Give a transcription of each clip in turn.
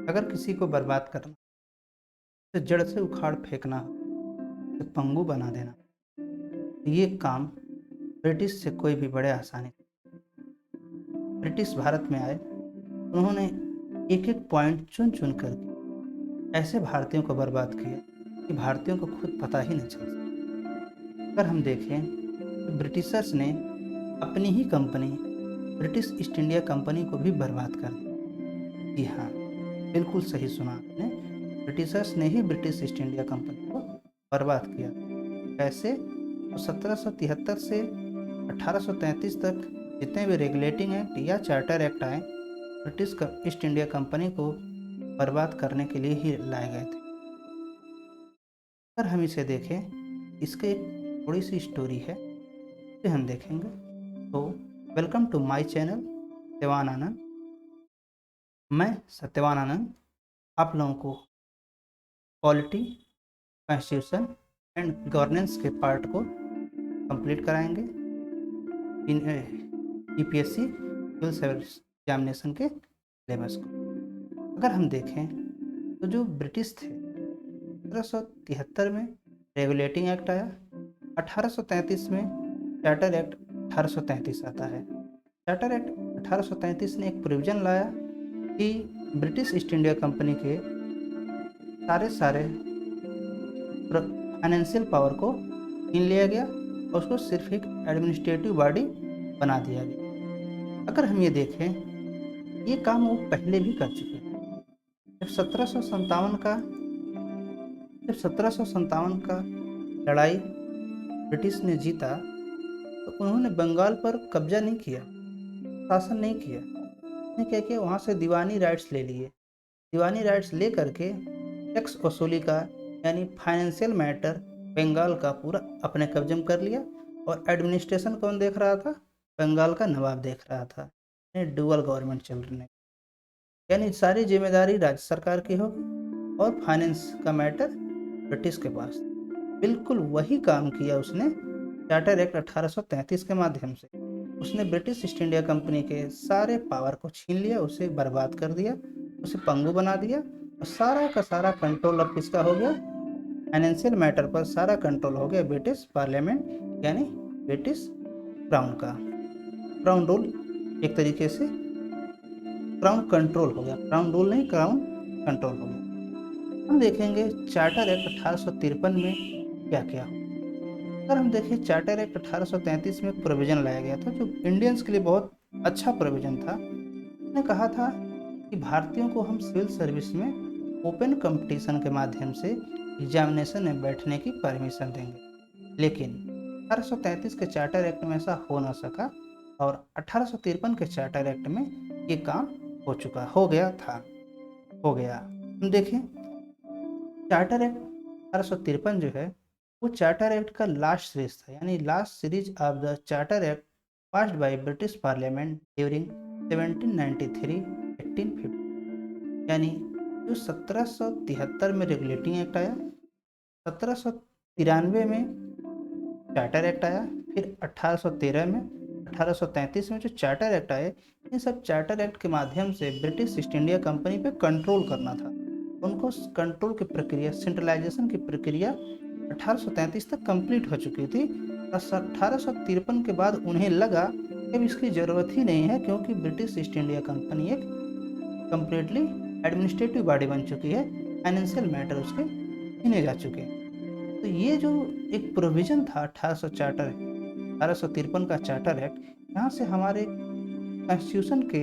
अगर किसी को बर्बाद करना, तो जड़ से उखाड़ फेंकना, तो पंगु बना देना, तो ये काम ब्रिटिश से कोई भी बड़े आसानी से। ब्रिटिश भारत में आए, उन्होंने एक एक पॉइंट चुन चुन करके ऐसे भारतीयों को बर्बाद किया कि भारतीयों को खुद पता ही नहीं चल सका। अगर हम देखें तो ब्रिटिशर्स ने अपनी ही company British East India company को भी बर्बाद कर दिया। जी हाँ, बिल्कुल सही सुना आपने। ब्रिटिशर्स ने ही ब्रिटिश ईस्ट इंडिया कंपनी को बर्बाद किया। कैसे? तो 1773 से 1833 तक जितने भी रेगुलेटिंग एक्ट या चार्टर एक्ट आए, ब्रिटिश ईस्ट इंडिया कंपनी को बर्बाद करने के लिए ही लाए गए थे। अगर हम इसे देखें, इसके एक थोड़ी सी स्टोरी है जो हम देखेंगे। तो welcome to my channel Satyavan Anand. मैं सत्यवान आनंद आप लोगों को पॉलिटी, कॉन्स्टिट्यूशन एंड गवर्नेंस के पार्ट को कंप्लीट कराएंगे in UPSC civil service examination के सिलेबस को। अगर हम देखें तो जो ब्रिटिश थे, 1773 में रेगुलेटिंग एक्ट आया, 1833 में चार्टर एक्ट 1833 आता है। चार्टर एक्ट 1833 ने एक प्रोविजन लाया कि ब्रिटिश ईस्ट इंडिया कंपनी के सारे फाइनेंशियल पावर को छीन लिया गया और उसको सिर्फ एक एडमिनिस्ट्रेटिव बॉडी बना दिया गया। अगर हम ये देखें, ये काम वो पहले भी कर चुके हैं। जब 1757 का लड़ाई ब्रिटिश ने जीता, तो उन्होंने बंगाल पर कब्जा नहीं किया, शासन नहीं किया। उन्होंने क्या किया, वहाँ से दीवानी राइट्स ले लिए। दीवानी राइट्स ले करके टैक्स वसूली का यानी फाइनेंशियल मैटर बंगाल का पूरा अपने कब्जे में कर लिया। और एडमिनिस्ट्रेशन कौन देख रहा था? बंगाल का नवाब देख रहा था। डुअल गवर्नमेंट चल रही है, यानी सारी जिम्मेदारी राज्य सरकार की होगी और फाइनेंस का मैटर ब्रिटिश के पास। बिल्कुल वही काम किया उसने चार्टर एक्ट 1833 के माध्यम से। उसने ब्रिटिश ईस्ट इंडिया कंपनी के सारे पावर को छीन लिया, उसे बर्बाद कर दिया, उसे पंगु बना दिया और सारा का सारा कंट्रोल अब किसका हो गया? फाइनेंशियल मैटर पर सारा कंट्रोल हो गया ब्रिटिश पार्लियामेंट यानी ब्रिटिश क्राउन का। क्राउन रूल एक तरीके से क्राउन कंट्रोल हो गया, क्राउन रूल नहीं, क्राउन कंट्रोल हो गया। हम देखेंगे चार्टर एक्ट 1853 में क्या क्या। अगर हम देखें, चार्टर एक्ट 1833 में एक प्रोविजन लाया गया था जो इंडियंस के लिए बहुत अच्छा प्रोविजन था। उसने कहा था कि भारतीयों को हम सिविल सर्विस में ओपन कंपटीशन के माध्यम से एग्जामिनेशन में बैठने की परमिशन देंगे। लेकिन 1833 के चार्टर एक्ट में ऐसा हो ना सका और 1853 के चार्टर एक्ट में ये काम हो गया। हम देखें, चार्टर एक्ट 1853 जो है वो चार्टर एक्ट का लास्ट सीरीज था, यानी last series of the charter act passed by British parliament during 1793-1850। यानी जो 1773 में रेगुलेटिंग एक्ट आया, 1793 में चार्टर एक्ट आया, फिर 1813 में, 1833 में जो चार्टर एक्ट आए, इन सब चार्टर एक्ट के माध्यम से ब्रिटिश ईस्ट इंडिया कंपनी पे कंट्रोल करना था। उनको कंट्रोल की प्रक्रिया, सेंट्रलाइजेशन की प्रक्रिया 1833 तक कंप्लीट हो चुकी थी। 1853 के बाद उन्हें लगा कि अब इसकी ज़रूरत ही नहीं है, क्योंकि ब्रिटिश ईस्ट इंडिया कंपनी एक कम्प्लीटली एडमिनिस्ट्रेटिव बॉडी बन चुकी है, फाइनेंशियल मैटर उसके गिने जा चुके हैं। तो ये जो एक प्रोविज़न था 1853 का चार्टर एक्ट, यहाँ से हमारे कॉन्स्टिट्यूशन के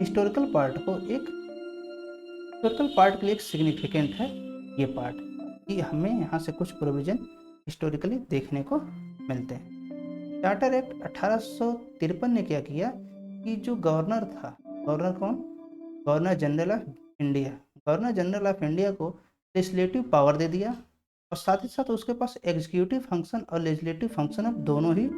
हिस्टोरिकल पार्ट के लिए एक सिग्निफिकेंट है ये पार्ट, कि हमें यहाँ से कुछ प्रोविज़न हिस्टोरिकली देखने को मिलते हैं। चार्टर एक्ट 1853 ने क्या किया कि जो गवर्नर था, गवर्नर कौन? Governor general of India. Governor general of India को लेजिस्लेटिव पावर दे दिया और साथ ही साथ उसके पास एग्जीक्यूटिव फंक्शन और लेजिस्लेटिव फंक्शन अब दोनों ही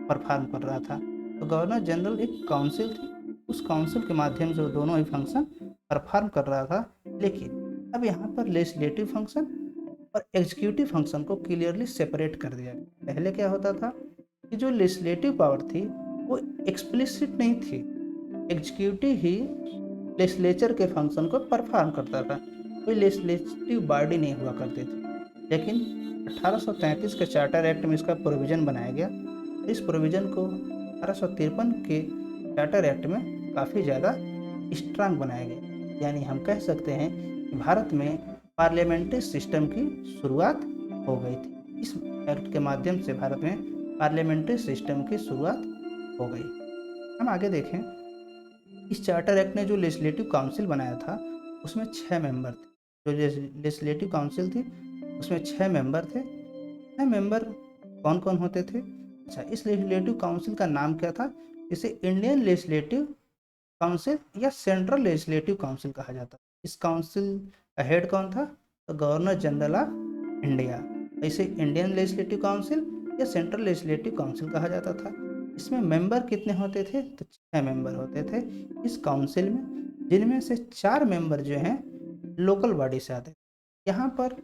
परफॉर्म कर रहा था। तो गवर्नर जनरल एक काउंसिल थी, उस काउंसिल के माध्यम से वो दोनों ही फंक्शन परफॉर्म कर रहा था। लेकिन अब यहाँ पर लेजिस्लेटिव फंक्शन और एग्जीक्यूटिव फंक्शन को क्लियरली सेपरेट कर दिया गया। पहले क्या होता था कि जो लेजिस्लेटिव पावर थी वो एक्सप्लिसिट नहीं थी, एग्जीक्यूटिव ही लेजिस्लेचर के फंक्शन को परफॉर्म करता था। कोई लेजिस्लेटिव बॉडी नहीं हुआ करती थी। लेकिन 1833 के चार्टर एक्ट में इसका प्रोविज़न बनाया गया। इस प्रोविज़न को 1853 के चार्टर एक्ट में काफ़ी ज़्यादा स्ट्रांग बनाया गया। यानी हम कह सकते हैं कि भारत में पार्लियामेंट्री सिस्टम की शुरुआत हो गई थी। इस एक्ट के माध्यम से भारत में पार्लियामेंट्री सिस्टम की शुरुआत हो गई। हम आगे देखें, इस चार्टर एक्ट ने जो लेजिस्लेटिव काउंसिल बनाया था उसमें 6 मेंबर थे। जो लेजिस्लेटिव काउंसिल थी उसमें 6 मेंबर थे। 6 मेंबर कौन कौन होते थे? अच्छा, इस लेजिस्लेटिव काउंसिल का नाम क्या था? इसे इंडियन लेजिस्लेटिव काउंसिल या सेंट्रल लेजिस्लेटिव काउंसिल कहा जाता। इस काउंसिल का हेड कौन था? तो गवर्नर जनरल ऑफ इंडिया। इसे इंडियन लेजिस्लेटिव काउंसिल या सेंट्रल लेजिस्लेटिव काउंसिल कहा जाता था। इसमें मेंबर कितने होते थे? तो 6 मेंबर होते थे इस काउंसिल में, जिनमें से 4 मेंबर जो हैं लोकल बॉडी से आते थे। यहाँ पर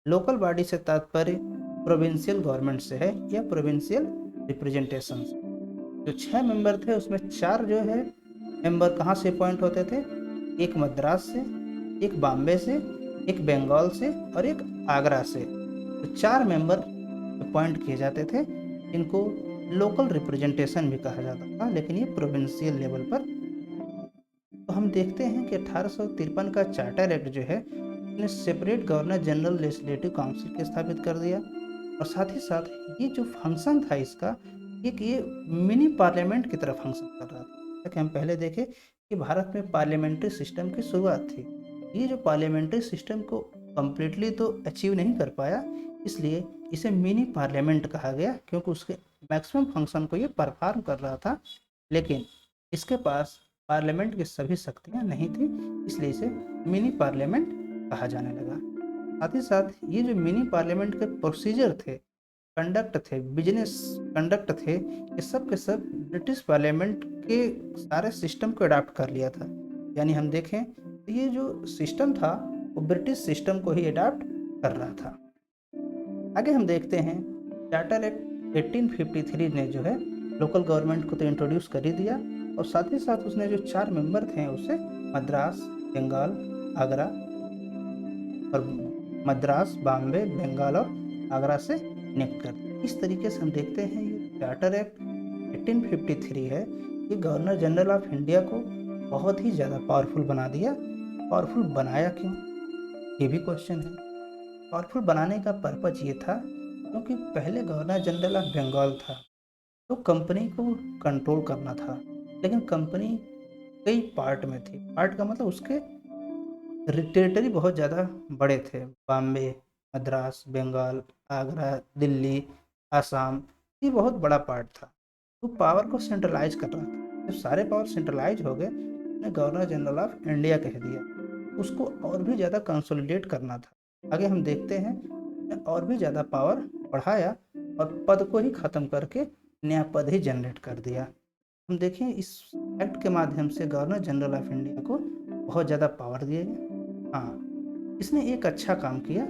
लोकल बॉडी से तात्पर्य प्रोविंशियल गवर्नमेंट से है या प्रोविंशियल रिप्रेजेंटेशन से। जो 6 मेंबर थे उसमें 4 जो है मेंबर कहाँ से अपॉइंट होते थे? एक मद्रास से, एक बॉम्बे से, एक बंगाल से और एक आगरा से। तो 4 मेंबर अपॉइंट किए जाते थे, इनको लोकल रिप्रेजेंटेशन भी कहा जाता था, लेकिन ये प्रोविंशियल लेवल पर। तो हम देखते हैं कि 1853 का चार्टर एक्ट जो है उसने separate governor general legislative council के स्थापित कर दिया। और साथ ही साथ ये जो फंक्शन था इसका, एक ये मिनी पार्लियामेंट की तरह फंक्शन कर रहा था। ताकि हम पहले देखें कि भारत में पार्लियामेंट्री सिस्टम की शुरुआत थी। ये जो पार्लियामेंट्री सिस्टम को कम्प्लीटली तो अचीव नहीं कर पाया, इसलिए इसे मिनी पार्लियामेंट कहा गया, क्योंकि उसके मैक्सिमम फंक्शन को ये परफॉर्म कर रहा था, लेकिन इसके पास पार्लियामेंट की सभी शक्तियाँ नहीं थी, इसलिए इसे मिनी पार्लियामेंट कहा जाने लगा। साथ ही साथ ये जो मिनी पार्लियामेंट के प्रोसीजर थे, कंडक्ट थे, बिजनेस कंडक्ट थे, ये सब के सब ब्रिटिश पार्लियामेंट के सारे सिस्टम को अडॉप्ट कर लिया था। यानी हम देखें तो ये जो सिस्टम था वो ब्रिटिश सिस्टम को ही अडॉप्ट कर रहा था। आगे हम देखते हैं, चार्टर एक्ट 1853 ने जो है लोकल गवर्नमेंट को तो इंट्रोड्यूस कर ही दिया, और साथ ही साथ उसने जो 4 मेंबर थे उसे मद्रास, बंगाल, आगरा और मद्रास, बॉम्बे, बंगाल और आगरा से नियुक्त कर दिया। इस तरीके से हम देखते हैं ये चार्टर एक्ट 1853 है, ये गवर्नर जनरल ऑफ इंडिया को बहुत ही ज़्यादा पावरफुल बना दिया। पावरफुल बनाया क्यों? ये भी क्वेश्चन है। पावरफुल बनाने का पर्पज ये था क्योंकि पहले गवर्नर जनरल ऑफ बंगाल था, तो कंपनी को कंट्रोल करना था, लेकिन कंपनी कई पार्ट में थी। पार्ट का मतलब उसके टेरिटरी बहुत ज़्यादा बड़े थे। बॉम्बे, मद्रास, बंगाल, आगरा, दिल्ली, आसाम, ये बहुत बड़ा पार्ट था। तो पावर को सेंट्रलाइज कर रहा था। जब सारे पावर सेंट्रलाइज हो गए, उसने गवर्नर जनरल ऑफ इंडिया कह दिया। उसको और भी ज़्यादा कंसोलिडेट करना था। आगे हम देखते हैं, उसने और भी ज़्यादा पावर बढ़ाया और पद को ही ख़त्म करके नया पद ही जनरेट कर दिया। हम देखें, इस एक्ट के माध्यम से गवर्नर जनरल ऑफ इंडिया को बहुत ज़्यादा पावर दिए गए। हाँ, इसने एक अच्छा काम किया।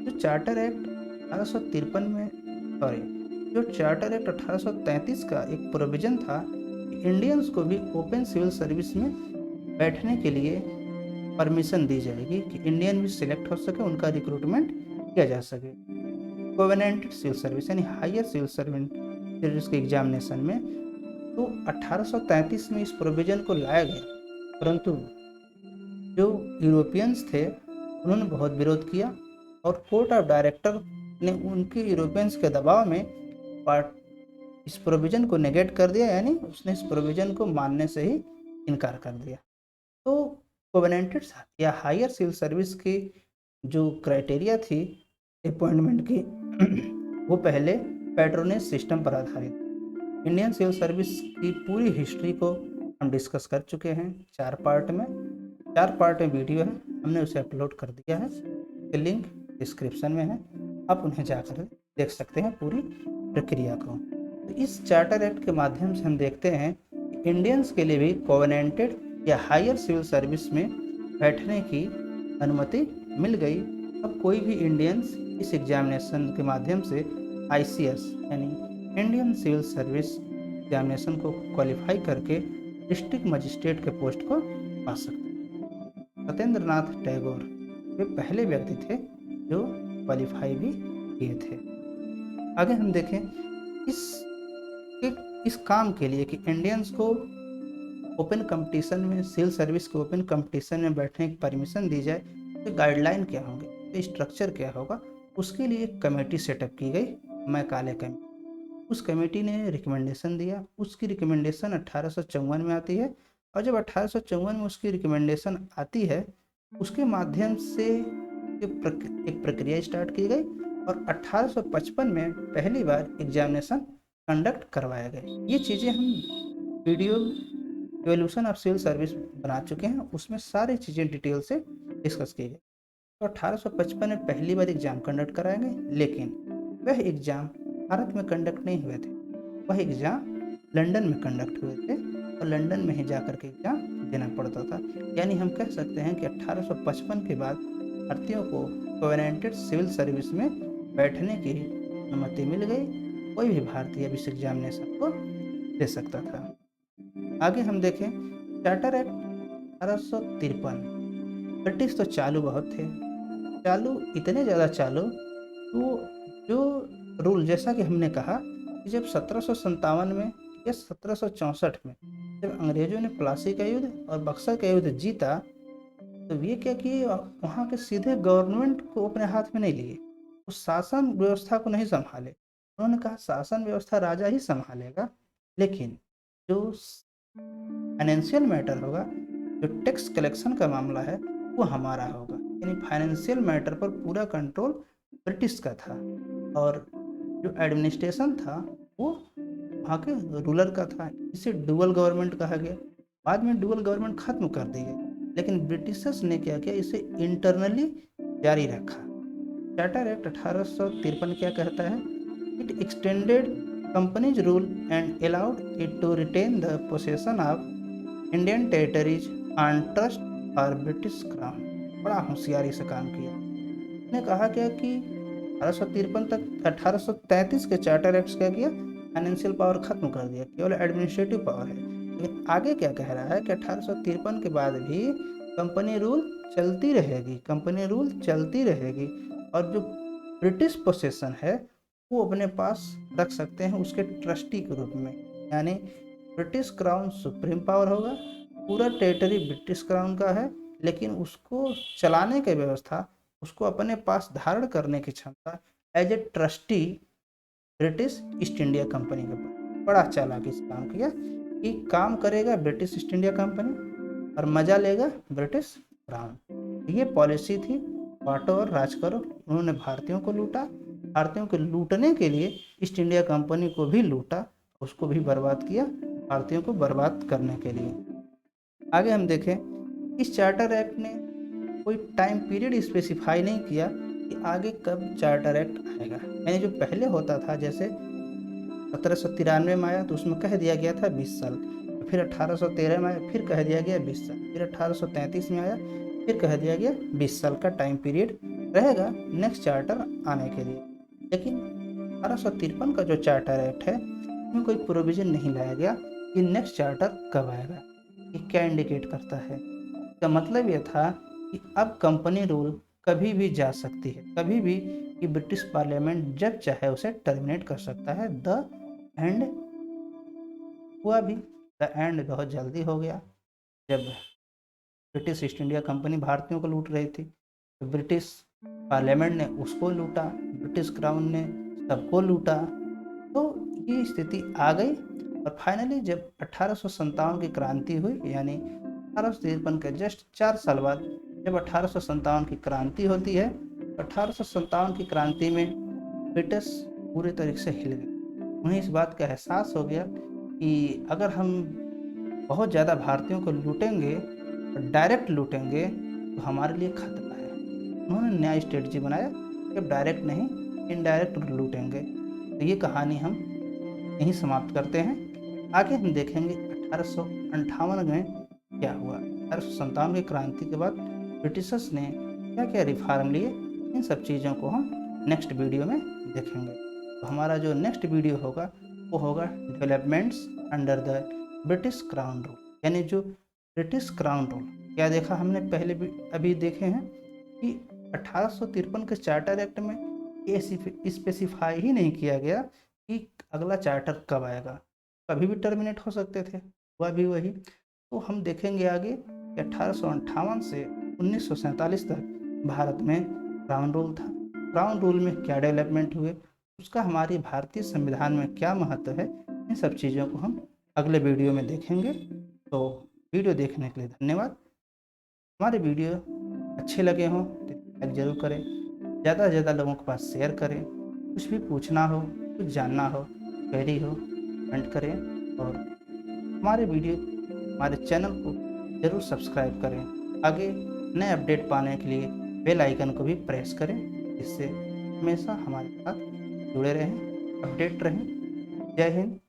जो चार्टर एक्ट 1853 में, जो चार्टर एक्ट 1833 का एक प्रोविज़न था कि इंडियंस को भी ओपन सिविल सर्विस में बैठने के लिए परमिशन दी जाएगी, कि इंडियन भी सिलेक्ट हो सके, उनका रिक्रूटमेंट किया जा सके कोवेनेंटेड सिविल सर्विस यानी हायर सिविल सर्विस के एग्जामिनेशन में। तो 1833 में इस प्रोविज़न को लाया गया, परंतु जो यूरोपियंस थे उन्होंने बहुत विरोध किया, और कोर्ट ऑफ डायरेक्टर ने उनके यूरोपियंस के दबाव में इस प्रोविज़न को नेगेट कर दिया, यानी उसने इस प्रोविज़न को मानने से ही इनकार कर दिया। तो कोवेनेंटेड या हायर सिविल सर्विस की जो क्राइटेरिया थी अपॉइंटमेंट की वो पहले पैट्रोनेज सिस्टम पर आधारित। इंडियन सिविल सर्विस की पूरी हिस्ट्री को हम डिस्कस कर चुके हैं 4 पार्ट में। 4 पार्ट में वीडियो है, हमने उसे अपलोड कर दिया है, लिंक डिस्क्रिप्शन में है, आप उन्हें जाकर देख सकते हैं पूरी प्रक्रिया को। तो इस चार्टर एक्ट के माध्यम से हम देखते हैं कि इंडियंस के लिए भी कोवेनेंटेड या हायर सिविल सर्विस में बैठने की अनुमति मिल गई। अब कोई भी इंडियंस इस एग्जामिनेशन के माध्यम से ICS यानी इंडियन सिविल सर्विस एग्जामिनेशन को क्वालिफाई करके डिस्ट्रिक्ट मजिस्ट्रेट के पोस्ट को पा सकते हैं। सत्येंद्र नाथ टैगोर वे पहले व्यक्ति थे जो क्वालिफाई भी किए थे। आगे हम देखें इस इस काम के लिए कि इंडियंस को ओपन कंपटीशन में, सिविल सर्विस के ओपन कंपटीशन में बैठने की परमिशन दी जाए, तो गाइडलाइन क्या होंगे, तो स्ट्रक्चर क्या होगा, उसके लिए एक कमेटी सेटअप की गई, मैकाले कमेटी। उस कमेटी ने रिकमेंडेशन दिया, उसकी रिकमेंडेशन 1854 में आती है, और जब 1854 में उसकी रिकमेंडेशन आती है, उसके माध्यम से एक प्रक्रिया स्टार्ट की गई और 1855 में पहली बार एग्जामिनेशन कंडक्ट करवाया गया। ये चीज़ें हम video evolution of civil service बना चुके हैं, उसमें सारी चीज़ें डिटेल से डिस्कस की गई। तो 1855 में पहली बार एग्जाम कंडक्ट कराए गए, लेकिन वह एग्ज़ाम भारत में कंडक्ट नहीं हुए थे, वह एग्ज़ाम लंदन में कंडक्ट हुए थे और लंदन में ही जाकर के एग्ज़ाम देना पड़ता था। यानी हम कह सकते हैं कि 1855 के बाद भारतीयों को कोवेनेंटेड सिविल सर्विस में बैठने की अनुमति मिल गई, कोई भी भारतीय इस एग्जामिनेशन को दे सकता था। आगे हम देखें चार्टर एक्ट 1853। ब्रिटिश तो चालू बहुत थे, चालू इतने ज़्यादा चालू, तो जो रूल, जैसा कि हमने कहा कि जब 1757 में या 1764 में जब अंग्रेजों ने प्लासी का युद्ध और बक्सर का युद्ध जीता, तो ये क्या कि वहाँ के सीधे गवर्नमेंट को अपने हाथ में नहीं लिए, उस शासन व्यवस्था को नहीं संभाले। उन्होंने कहा शासन व्यवस्था राजा ही संभालेगा, लेकिन जो फाइनेंशियल मैटर होगा, जो टैक्स कलेक्शन का मामला है, वो हमारा होगा। यानी फाइनेंशियल मैटर पर पूरा कंट्रोल ब्रिटिश का था, और जो एडमिनिस्ट्रेशन था वो वहाँ के रूलर का था। इसे डुअल गवर्नमेंट कहा गया। बाद में डुअल गवर्नमेंट खत्म कर दी गई, लेकिन ब्रिटिशर्स ने क्या किया, इसे इंटरनली जारी रखा। चार्टर एक्ट 1853 क्या कहता है, it extended companies rule and allowed it to retain the possession of Indian territories on trust for British crown. बड़ा होशियारी से काम किया। ने कहा क्या कि 1853 तक 1833 के चार्टर एक्ट क्या किया, फाइनेंशियल पावर खत्म कर दिया, केवल एडमिनिस्ट्रेटिव पावर है। लेकिन आगे क्या कह रहा है कि 1853 के बाद भी कंपनी रूल चलती रहेगी, कंपनी रूल चलती रहेगी, और जो ब्रिटिश पोसेशन है वो अपने पास रख सकते हैं उसके ट्रस्टी के रूप में। यानी ब्रिटिश क्राउन सुप्रीम पावर होगा, पूरा टेरिटरी ब्रिटिश क्राउन का है, लेकिन उसको चलाने की व्यवस्था, उसको अपने पास धारण करने की क्षमता as a trustee British East India Company के पास। बड़ा चालाकी से काम किया कि काम करेगा ब्रिटिश ईस्ट इंडिया कंपनी और मजा लेगा ब्रिटिश क्राउन। ये पॉलिसी थी, बांटो और राज करो। उन्होंने भारतीयों को लूटा, भारतीयों को लूटने के लिए ईस्ट इंडिया कंपनी को भी लूटा, उसको भी बर्बाद किया, भारतीयों को बर्बाद करने के लिए। आगे हम देखें इस चार्टर एक्ट ने कोई टाइम पीरियड स्पेसिफाई नहीं किया कि आगे कब चार्टर एक्ट आएगा। यानी जो पहले होता था, जैसे 1793 में आया तो उसमें कह दिया गया था 20 साल, फिर 1813 में आया फिर कह दिया गया 20 साल, फिर 1833 में आया फिर कह दिया गया 20 साल का टाइम पीरियड रहेगा नेक्स्ट चार्टर आने के लिए। लेकिन 1853 का जो चार्टर एक्ट है उसमें कोई प्रोविज़न नहीं लाया गया कि नेक्स्ट चार्टर कब आएगा। ये क्या इंडिकेट करता है, इसका मतलब यह था कि अब कंपनी रूल कभी भी जा सकती है, कभी भी कि ब्रिटिश पार्लियामेंट जब चाहे उसे टर्मिनेट कर सकता है। द एंड हुआ भी, द एंड बहुत जल्दी हो गया। जब ब्रिटिश ईस्ट इंडिया कंपनी भारतीयों को लूट रही थी, तो ब्रिटिश पार्लियामेंट ने उसको लूटा, ब्रिटिश क्राउन ने सबको लूटा, तो ये स्थिति आ गई। और फाइनली जब 1857 की क्रांति हुई, यानी 1853 के जस्ट 4 साल बाद जब 1857 की क्रांति होती है, तो 1857 की क्रांति में ब्रिटिश पूरे तरीके से हिल गए। उन्हें इस बात का एहसास हो गया कि अगर हम बहुत ज़्यादा भारतीयों को लूटेंगे और डायरेक्ट लूटेंगे तो हमारे लिए खतरा है। उन्होंने नया स्ट्रेटजी बनाया कि अब डायरेक्ट नहीं, इनडायरेक्ट लूटेंगे। तो ये कहानी हम यहीं समाप्त करते हैं। आगे हम देखेंगे 1858 में क्या हुआ। 1857 की क्रांति के बाद ब्रिटिशर्स ने क्या क्या रिफॉर्म लिए, इन सब चीज़ों को हम नेक्स्ट वीडियो में देखेंगे। तो हमारा जो नेक्स्ट वीडियो होगा वो होगा developments under the British crown rule, यानी जो ब्रिटिश क्राउन रूल। क्या देखा हमने पहले भी अभी देखे हैं कि 1853 के चार्टर एक्ट में ये स्पेसिफाई ही नहीं किया गया कि अगला चार्टर कब आएगा, कभी भी टर्मिनेट हो सकते थे, हुआ भी वही। तो हम देखेंगे आगे कि 1858 से 1947 तक भारत में क्राउन रूल था। क्राउन रूल में क्या डेवलपमेंट हुए, उसका हमारी भारतीय संविधान में क्या महत्व है, इन सब चीज़ों को हम अगले वीडियो में देखेंगे। तो वीडियो देखने के लिए धन्यवाद। हमारे वीडियो अच्छे लगे हों तो लाइक ज़रूर करें, ज़्यादा से ज़्यादा लोगों के पास शेयर करें। कुछ भी पूछना हो, कुछ जानना हो, क्वेरी हो, कमेंट करें। और हमारे वीडियो, हमारे चैनल को ज़रूर सब्सक्राइब करें। आगे नए अपडेट पाने के लिए बेल आइकन को भी प्रेस करें, जिससे हमेशा हमारे साथ जुड़े रहें, अपडेट रहें। जय हिंद,